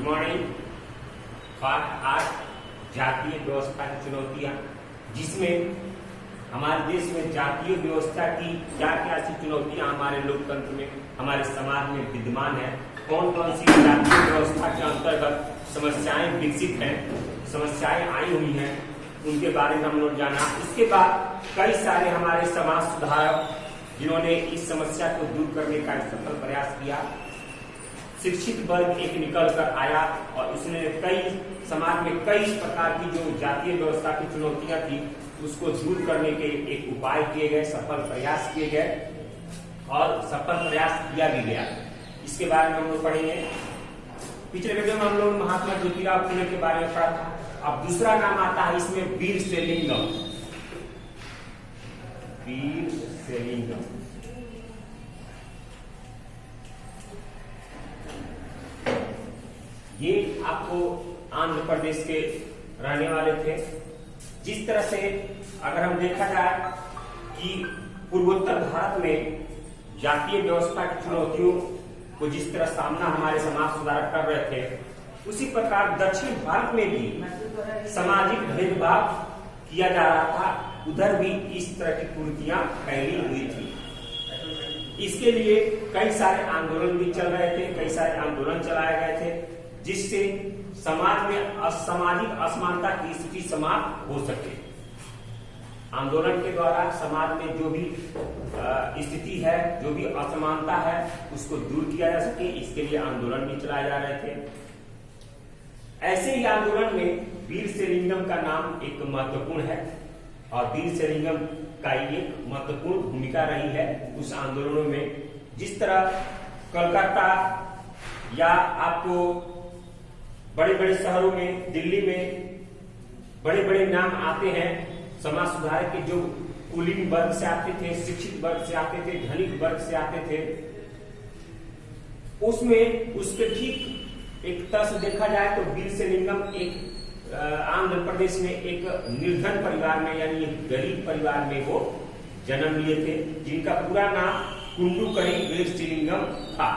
Morning. Part 8 जातीय व्यवस्था की चुनौतियां, जिसमें हमारे देश में जातीय व्यवस्था की क्या क्या सी चुनौतियां हमारे लोकतंत्र में, हमारे समाज में विद्यमान है, कौन कौन सी जातीय व्यवस्था के अंतर्गत समस्याएं विकसित हैं, समस्याएं आई हुई हैं, उनके बारे में हम लोग जाना। इसके बाद कई सारे हमारे समाज सुधारक जिन्होंने इस समस्या को दूर करने का सफल प्रयास किया। शिक्षित वर्ग एक निकल कर आया और उसने कई समाज में कई प्रकार की जो जातीय व्यवस्था की चुनौतियां थी उसको दूर करने के एक उपाय किए गए, सफल प्रयास किए गए और सफल प्रयास किया भी गया। इसके बारे में हम लोग पढ़ेंगे। पिछले वीडियो में हम लोग महात्मा ज्योतिराव फुले के बारे में पढ़ा था। अब दूसरा नाम आता है इसमें वीर सेलिंगम। वीर सेलिंगम ये आपको आंध्र प्रदेश के रहने वाले थे। जिस तरह से अगर हम देखा जाए कि पूर्वोत्तर भारत में जातीय व्यवस्था की चुनौतियों को जिस तरह सामना हमारे समाज सुधारक कर रहे थे, उसी प्रकार दक्षिण भारत में भी सामाजिक भेदभाव किया जा रहा था। उधर भी इस तरह की कुरीतियां फैली हुई थी। इसके लिए कई सारे आंदोलन भी चल रहे थे, कई सारे आंदोलन चलाए गए थे, जिससे समाज में असामाजिक असमानता की स्थिति समाप्त हो सके। आंदोलन के द्वारा समाज में जो भी स्थिति है, जो भी असमानता है, उसको दूर किया जा सके, इसके लिए आंदोलन भी चलाए जा रहे थे। ऐसे ही आंदोलन में वीर सेलिंगम का नाम एक महत्वपूर्ण है और वीर सेलिंगम का एक महत्वपूर्ण भूमिका रही है उस आंदोलनों में। जिस तरह कलकत्ता या आपको बड़े बड़े शहरों में, दिल्ली में बड़े बड़े नाम आते हैं समाज सुधारक के, जो कुलीन वर्ग से आते थे, शिक्षित वर्ग से आते थे, धनिक वर्ग से आते थे। उसमें उसके ठीक एक तरह से देखा जाए तो वीर सेलिंगम एक आंध्र प्रदेश में एक निर्धन परिवार में, यानी एक गरीब परिवार में वो जन्म लिए थे, जिनका पूरा नाम कुंडुकरी वीर सेलिंगम था।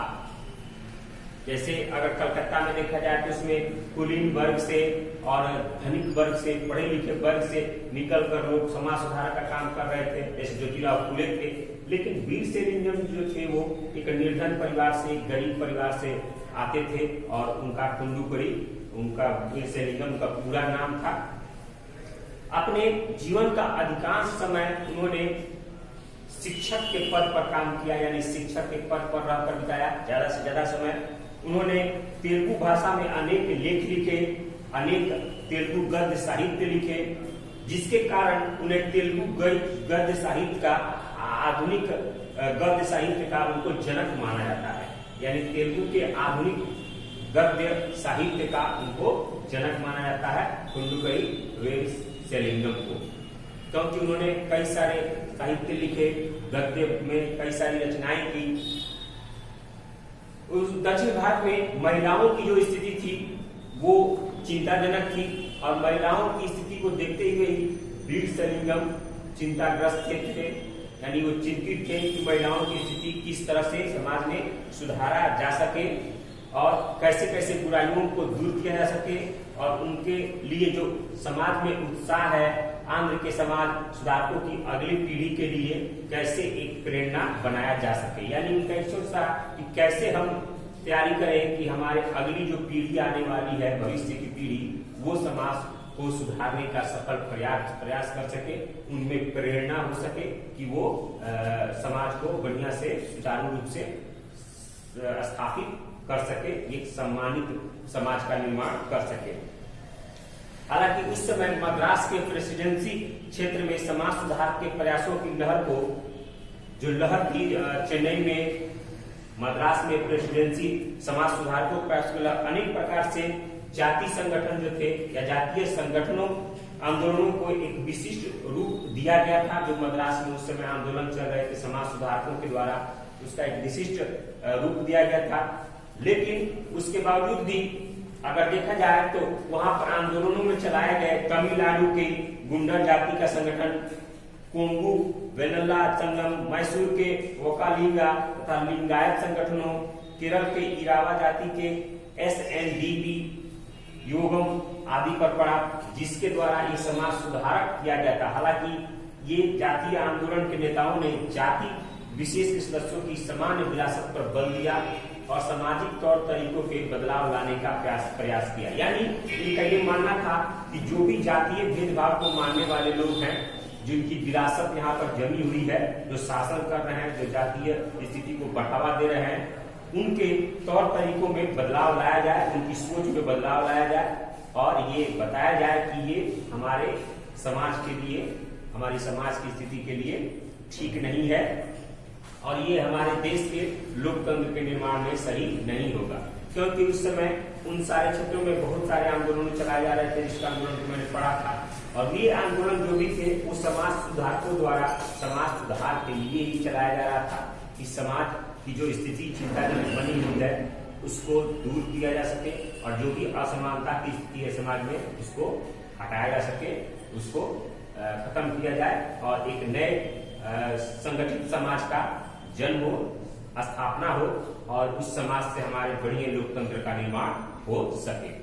जैसे अगर कलकत्ता में देखा जाए तो उसमें कुलीन वर्ग से और धनिक वर्ग से, पढ़े लिखे वर्ग से निकल कर लोग समाज सुधार का काम कर रहे थे, जैसे ज्योतिराव फुले थे। लेकिन वीर सेलिंगम जो थे वो एक निर्धन परिवार से, गरीब परिवार से आते थे और उनका कुंडुकरी, उनका वीर सेलिंगम का पूरा नाम था। अपने जीवन का अधिकांश समय उन्होंने शिक्षक के पद पर काम किया, यानी शिक्षक के पद पर रहकर बिताया ज्यादा से ज्यादा समय। उन्होंने तेलुगु भाषा में अनेक लेख लिखे, अनेक तेलुगु गद्य साहित्य लिखे, जिसके कारण उन्हें तेलुगु गद्य साहित्य का, आधुनिक गद्य साहित्य का उनको जनक माना जाता है। यानी तेलुगु के आधुनिक गद्य साहित्य का उनको जनक माना जाता है कुंडुकरी वीर सेलिंगम को, क्योंकि उन्होंने कई सारे साहित्य लिखे, गद्य में कई सारी रचनाएं की। उस दक्षिण भारत में महिलाओं की जो स्थिति थी वो चिंताजनक थी और महिलाओं की स्थिति को देखते हुए ही वीर सेलिंगम चिंताग्रस्त थे, यानी वो चिंतित थे कि महिलाओं की स्थिति किस तरह से समाज में सुधारा जा सके और कैसे कैसे बुराइयों को दूर किया जा सके और उनके लिए जो समाज में उत्साह है, आंध्र के समाज सुधारकों की अगली पीढ़ी के लिए कैसे एक प्रेरणा बनाया जा सके। यानी उनका एक सोचा कि कैसे हम तैयारी करें कि हमारे अगली जो पीढ़ी आने वाली है, भविष्य की पीढ़ी, वो समाज को सुधारने का सफल प्रयास कर सके, उनमें प्रेरणा हो सके कि वो समाज को बढ़िया से सुचारू रूप से स्थापित कर सके, एक सम्मानित समाज का निर्माण कर सके। हालांकि उस समय मद्रास के प्रेसिडेंसी क्षेत्र में समाज सुधार के प्रयासों की लहर को, जो लहर थी चेन्नई में, मद्रास में प्रेसिडेंसी समाज सुधार को प्रयास की लहर, अनेक प्रकार से जाति संगठन जो थे या जातीय संगठनों, आंदोलनों को एक विशिष्ट रूप दिया गया था। जो मद्रास में उस समय आंदोलन चल रहे थे समाज सुधारकों के द्वारा, उसका एक विशिष्ट रूप दिया गया था। लेकिन उसके बावजूद भी अगर देखा जाए तो वहां पर आंदोलनों में चलाए गए तमिलनाडु के गुंडा जाति का संगठन, कोंगू वेनल्ला संगम, मैसूर के वकालिंगा तथा लिंगायत संगठनों, केरल के इरावा जाति के SNDP योगम आदि पर पढ़ा, जिसके द्वारा ये समाज सुधारक किया गया था। हालांकि ये जातीय आंदोलन के नेताओं ने जाति विशेष के सदस्यों की सामान्य विरासत पर बल दिया और सामाजिक तौर तरीकों के बदलाव लाने का प्रयास किया। यानी इनका ये मानना था कि जो भी जातीय भेदभाव को मानने वाले लोग हैं, जिनकी विरासत यहाँ पर जमी हुई है, जो शासन कर रहे हैं, जो जातीय स्थिति को बढ़ावा दे रहे हैं, उनके तौर तरीकों में बदलाव लाया जाए, उनकी सोच में बदलाव लाया जाए और ये बताया जाए कि ये हमारे समाज के लिए, हमारी समाज की स्थिति के लिए ठीक नहीं है और ये हमारे देश के लोकतंत्र के निर्माण में सही नहीं होगा। क्योंकि उस समय उन सारे क्षेत्रों में बहुत सारे आंदोलन चलाए जा रहे थे, जिसका आंदोलन को मैंने पढ़ा था, और ये आंदोलन जो भी थे वो समाज सुधारकों द्वारा समाज सुधार के लिए ही चलाया जा रहा था कि समाज की जो स्थिति चिंताजनक बनी हुई है उसको दूर किया जा सके और जो भी असमानता की स्थिति है समाज में उसको हटाया जा सके, उसको खत्म किया जाए और एक नए संगठित समाज का जन्म हो, स्थापना हो और उस समाज से हमारे बढ़िया लोकतंत्र का निर्माण हो सके।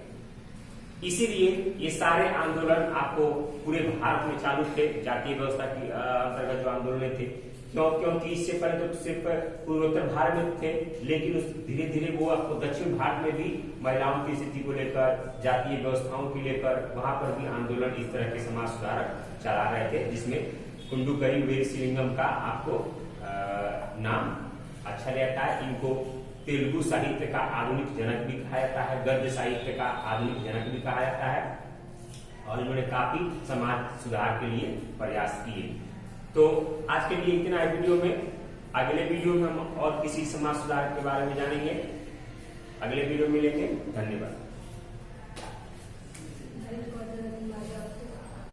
इसीलिए ये सारे आंदोलन आपको पूरे भारत में चालू थे, जातीय व्यवस्था की अंतर्गत जो आंदोलन थे। क्योंकि इससे पहले तो सिर्फ पूर्वोत्तर भारत में थे, लेकिन धीरे धीरे वो आपको दक्षिण भारत में भी महिलाओं की स्थिति को लेकर, जातीय व्यवस्थाओं को लेकर वहां पर भी आंदोलन इस तरह के समाज सुधारक चला रहे थे, जिसमें कुंडुकरी वीरसिलिंगम का आपको नाम अच्छा रहता है। इनको तेलुगु साहित्य का आधुनिक जनक भी कहा जाता है, गद्य साहित्य का आधुनिक जनक भी कहा जाता है और इन्होंने काफी समाज सुधार के लिए प्रयास किए। तो आज के लिए इतना है वीडियो में। अगले वीडियो में हम और किसी समाज सुधार के बारे में जानेंगे। अगले वीडियो में मिलेंगे। धन्यवाद।